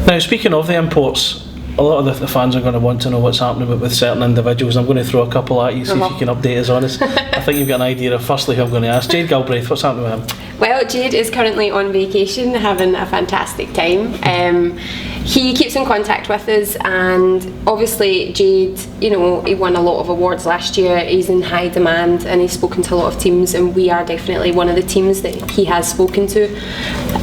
Now, speaking of the imports, a lot of the fans are going to want to know what's happening with certain individuals. I'm going to throw a couple at you, see if you can update us on us. I think you've got an idea of firstly who I'm going to ask. Jade Galbraith, what's happening with him? Well, Jade is currently on vacation, having a fantastic time. He keeps in contact with us, and obviously Jade, he won a lot of awards last year. He's in high demand and he's spoken to a lot of teams, and we are definitely one of the teams that he has spoken to.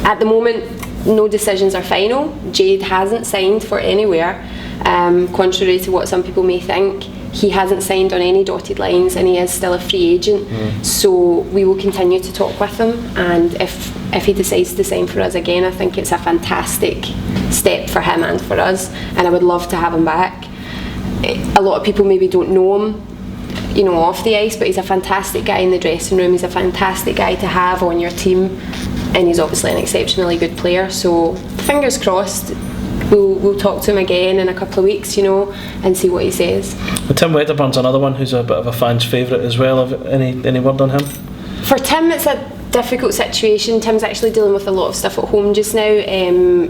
At the moment, no decisions are final. Jade hasn't signed for anywhere, contrary to what some people may think. He hasn't signed on any dotted lines, and he is still a free agent. So we will continue to talk with him, and if he decides to sign for us again, I think it's a fantastic step for him and for us, and I would love to have him back. A lot of people maybe don't know him, off the ice, but he's a fantastic guy in the dressing room. He's a fantastic guy to have on your team, and he's obviously an exceptionally good player. So fingers crossed, we'll talk to him again in a couple of weeks, and see what he says. Well, Tim Wedderburn's another one who's a bit of a fan's favourite as well. Have any word on him? For Tim, it's a difficult situation. Tim's actually dealing with a lot of stuff at home just now.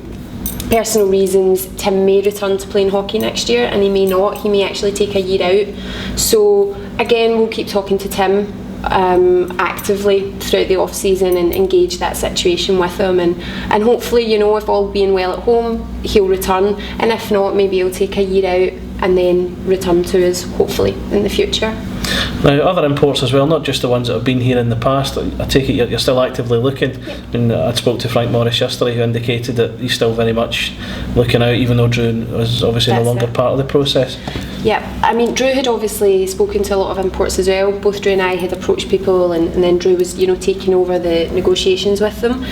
Personal reasons. Tim may return to playing hockey next year, and he may not. He may actually take a year out. So again, we'll keep talking to Tim actively throughout the off season and engage that situation with him, and hopefully, if all being well at home, he'll return, and if not, maybe he'll take a year out and then return to us, hopefully, in the future. Now, other imports as well, not just the ones that have been here in the past. I take it you're still actively looking. Yeah. I spoke to Frank Morris yesterday, who indicated that he's still very much looking out, even though Drew is obviously no longer part of the process. Yeah, Drew had obviously spoken to a lot of imports as well. Both Drew and I had approached people, and then Drew was taking over the negotiations with them.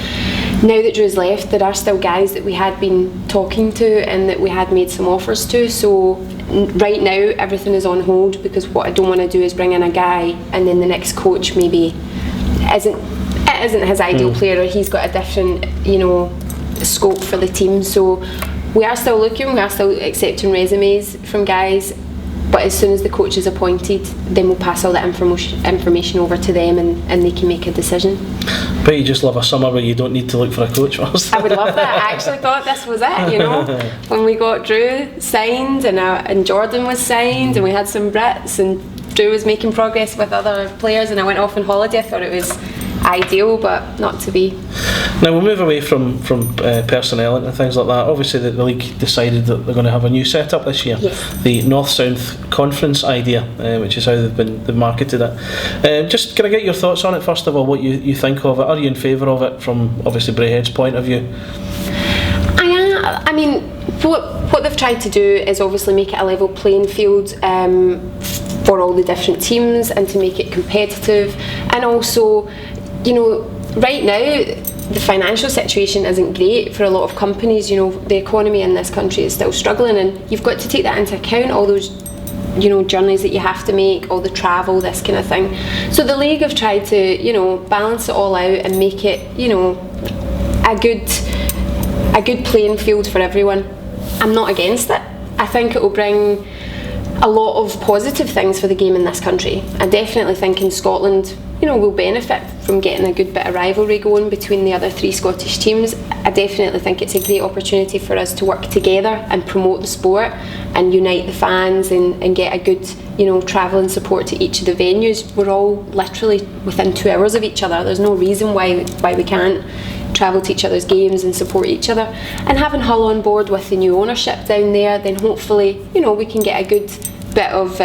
Now that Drew's left, there are still guys that we had been talking to and that we had made some offers to. So right now everything is on hold, because what I don't want to do is bring in a guy and then the next coach maybe isn't his ideal player, or he's got a different scope for the team. So we are still looking, we are still accepting resumes from guys, but as soon as the coach is appointed, then we'll pass all that information over to them, and they can make a decision. But you just love a summer where you don't need to look for a coach first. I would love that. I actually thought this was it, when we got Drew signed and Jordan was signed, and we had some Brits, and Drew was making progress with other players, and I went off on holiday. I thought it was ideal, but not to be. Now we'll move away from personnel and things like that. Obviously the league decided that they're going to have a new setup this year. Yes. The North-South Conference idea, which is how they've marketed it. Just can I get your thoughts on it first of all, what you think of it? Are you in favour of it from obviously Braehead's point of view? What they've tried to do is obviously make it a level playing field for all the different teams, and to make it competitive, and also right now the financial situation isn't great for a lot of companies. The economy in this country is still struggling, and you've got to take that into account, all those journeys that you have to make, all the travel, this kind of thing. So the league have tried to balance it all out and make it a good playing field for everyone. I'm not against it. I think it will bring a lot of positive things for the game in this country. I definitely think in Scotland, we'll benefit from getting a good bit of rivalry going between the other three Scottish teams. I definitely think it's a great opportunity for us to work together and promote the sport and unite the fans and get a good, travelling support to each of the venues. We're all literally within 2 hours of each other. There's no reason why we can't travel to each other's games and support each other. And having Hull on board with the new ownership down there, then hopefully, we can get a good bit of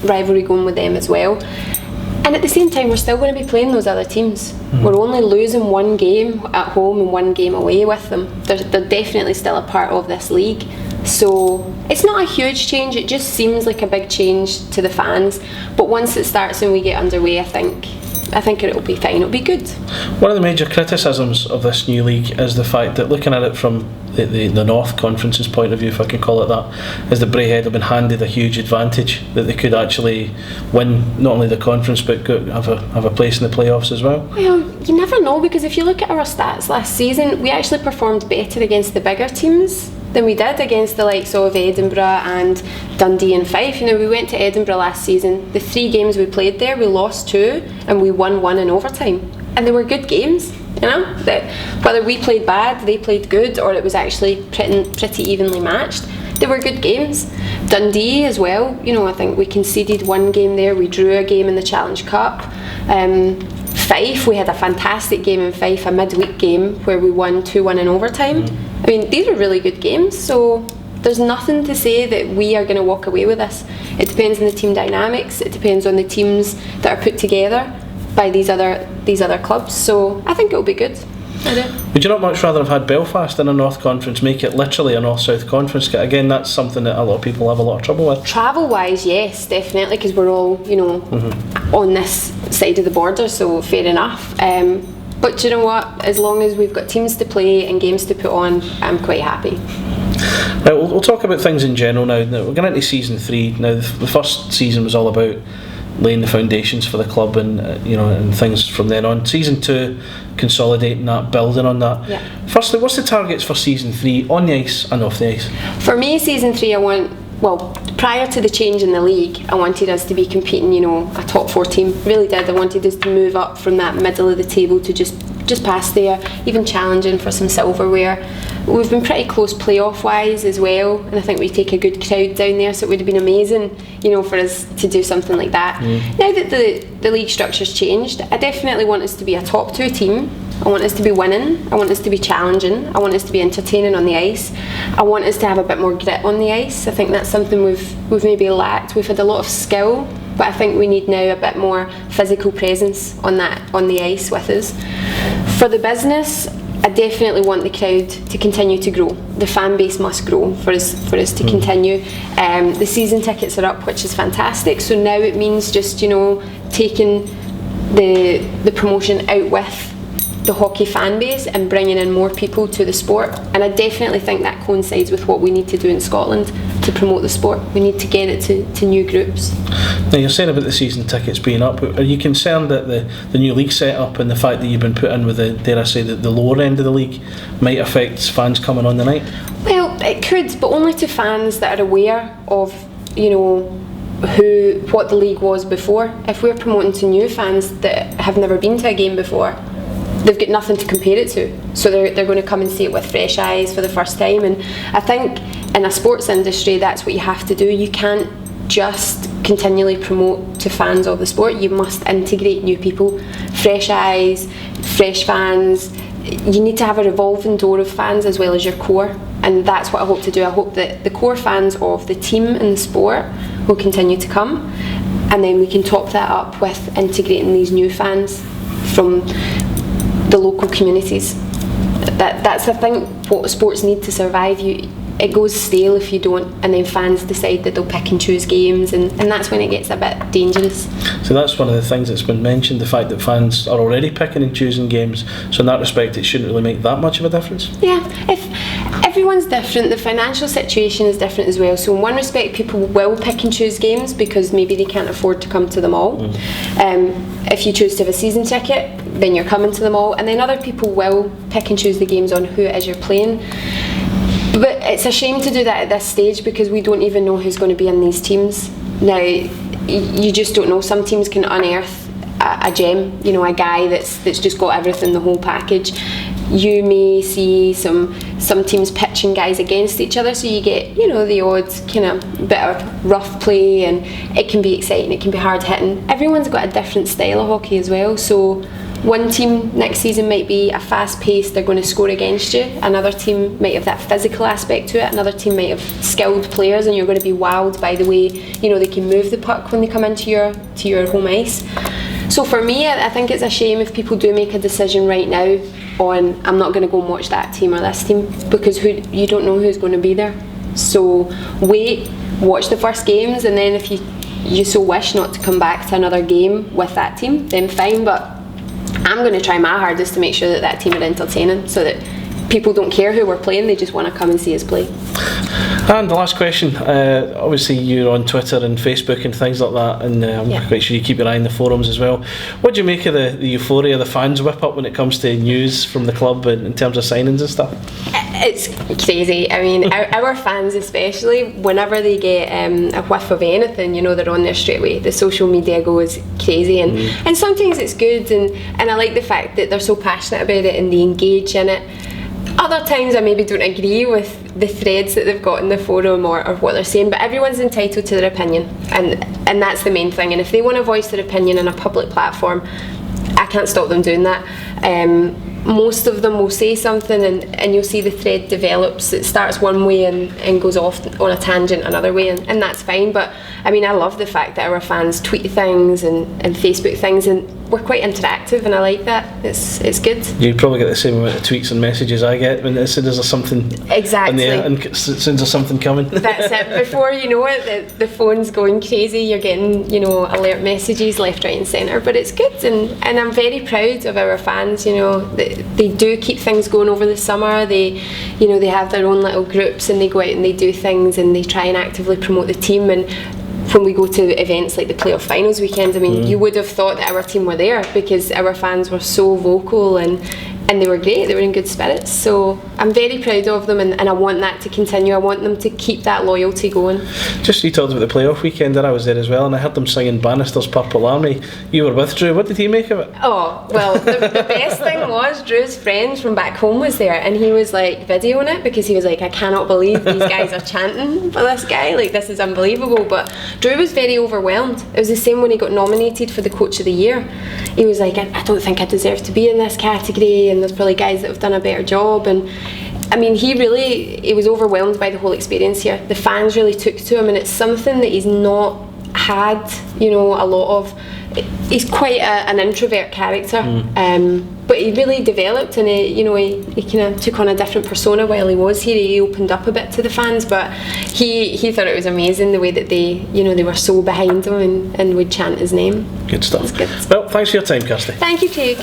rivalry going with them as well. And at the same time, we're still going to be playing those other teams. We're only losing one game at home and one game away with them. They're definitely still a part of this league. So it's not a huge change, it just seems like a big change to the fans. But once it starts and we get underway, I think it'll be fine, it'll be good. One of the major criticisms of this new league is the fact that, looking at it from the North Conference's point of view, if I can call it that, is that Braehead have been handed a huge advantage, that they could actually win not only the conference but have a place in the playoffs as well. Well, you never know, because if you look at our stats last season, we actually performed better against the bigger teams than we did against the likes of Edinburgh and Dundee and Fife. We went to Edinburgh last season. The 3 games we played there, we lost 2 and we won 1 in overtime. and they were good games. You know, that whether we played bad, they played good, or it was actually pretty evenly matched, they were good games. Dundee as well, you know, I think we conceded one game there, we drew a game in the Challenge Cup. Fife, we had a fantastic game in Fife, a midweek game where we won 2-1 in overtime. I mean, these are really good games, so there's nothing to say that we are going to walk away with this. It depends on the team dynamics, it depends on the teams that are put together by these other clubs, so I think it'll be good. I do. Would you not much rather have had Belfast in a North Conference, make it literally a North-South Conference? Again, that's something that a lot of people have a lot of trouble with. Travel-wise, yes, definitely, because we're all, you know, on this side of the border, so fair enough. But do you know what? As long as we've got teams to play and games to put on, I'm quite happy. Right, we'll talk about things in general now. We're going into season 3 now. The first season was all about laying the foundations for the club, and you know, and things from then on. Season 2, consolidating that, building on that. Yeah. Firstly, what's the targets for season 3 on the ice and off the ice? For me, season 3, prior to the change in the league, I wanted us to be competing, you know, a top 4 team. Really did. I wanted us to move up from that middle of the table to just past there, even challenging for some silverware. We've been pretty close playoff wise as well, and I think we take a good crowd down there, so it would have been amazing, you know, for us to do something like that. Now that the league structure's changed, I definitely want us to be a top 2 team. I want us to be winning, I want us to be challenging, I want us to be entertaining on the ice, I want us to have a bit more grit on the ice. I think that's something we've maybe lacked. We've had a lot of skill, but I think we need now a bit more physical presence on the ice with us. For the business, I definitely want the crowd to continue to grow. The fan base must grow for us to continue. The season tickets are up, which is fantastic, so now it means just, you know, taking the promotion out with the hockey fan base and bringing in more people to the sport, and I definitely think that coincides with what we need to do in Scotland to promote the sport. We need to get it to new groups. Now, you're saying about the season tickets being up, are you concerned that the new league set up and the fact that you've been put in with the lower end of the league might affect fans coming on the night? Well, it could, but only to fans that are aware of, you know, what the league was before. If we're promoting to new fans that have never been to a game before, they've got nothing to compare it to, so they're going to come and see it with fresh eyes for the first time. And I think in a sports industry, that's what you have to do. You can't just continually promote to fans of the sport. You must integrate new people, fresh eyes, fresh fans. You need to have a revolving door of fans as well as your core, and that's what I hope to do. I hope that the core fans of the team and the sport will continue to come, and then we can top that up with integrating these new fans from the local communities. That's I think what sports need to survive. It goes stale if you don't, and then fans decide that they'll pick and choose games, and that's when it gets a bit dangerous. So that's one of the things that's been mentioned, the fact that fans are already picking and choosing games, so in that respect it shouldn't really make that much of a difference. Yeah, if everyone's different, the financial situation is different as well, so in one respect people will pick and choose games because maybe they can't afford to come to them all. If you choose to have a season ticket, then you're coming to them all, and then other people will pick and choose the games on who it is you're playing. But it's a shame to do that at this stage because we don't even know who's going to be in these teams. Now, you just don't know. Some teams can unearth a gem, you know, a guy that's just got everything, the whole package. You may see some teams pitching guys against each other, so you get, you know, the odd kind of bit of rough play, and it can be exciting, it can be hard hitting. Everyone's got a different style of hockey as well, so one team next season might be a fast paced, they're going to score against you. Another team might have that physical aspect to it. Another team might have skilled players, and you're going to be wowed by the way, you know, they can move the puck when they come into your home ice. So for me, I think it's a shame if people do make a decision right now on, I'm not going to go and watch that team or this team, because you don't know who's going to be there. So wait, watch the first games, and then if you so wish not to come back to another game with that team, then fine, but I'm going to try my hardest to make sure that team are entertaining, so that people don't care who we're playing, they just want to come and see us play. And the last question, obviously you're on Twitter and Facebook and things like that, and I'm quite sure you keep your eye on the forums as well. What do you make of the euphoria the fans whip up when it comes to news from the club and in terms of signings and stuff? It's crazy. I mean, our fans especially, whenever they get a whiff of anything, you know, they're on there straight away. The social media goes crazy, and sometimes it's good, and I like the fact that they're so passionate about it and they engage in it. Other times I maybe don't agree with the threads that they've got in the forum or what they're saying, but everyone's entitled to their opinion, and that's the main thing. And if they want to voice their opinion on a public platform, I can't stop them doing that. Most of them will say something and you'll see the thread develops. It starts one way and goes off on a tangent another way, and that's fine. But I mean, I love the fact that our fans tweet things and Facebook things, and we're quite interactive, and I like that. It's good. You probably get the same amount of tweets and messages I get when as soon as there's something exactly, and as soon as there's something coming. That's it. Before you know it, the phone's going crazy. You're getting, you know, alert messages left, right, and centre. But it's good, and I'm very proud of our fans. You know, they do keep things going over the summer. They, you know, they have their own little groups and they go out and they do things and they try and actively promote the team. And when we go to events like the playoff finals weekends, I mean, you would have thought that our team were there because our fans were so vocal and they were great. They were in good spirits. So I'm very proud of them, and I want that to continue. I want them to keep that loyalty going. Just you talked about the playoff weekend, and I was there as well, and I heard them singing Bannister's Purple Army. You were with Drew. What did he make of it? Oh, well, the best thing was Drew's friend from back home was there, and he was like videoing it because he was like, I cannot believe these guys are chanting for this guy. Like, this is unbelievable. But Drew was very overwhelmed. It was the same when he got nominated for the Coach of the Year. He was like, I don't think I deserve to be in this category, and there's probably guys that have done a better job. And I mean, he was overwhelmed by the whole experience here. The fans really took to him, and it's something that he's not had, you know, a lot of. He's quite an introvert character, but he really developed, and he kind of took on a different persona while he was here. He opened up a bit to the fans, but he thought it was amazing the way that they were so behind him and would chant his name. Good stuff. Good. Well, thanks for your time, Kirsty. Thank you, Craig.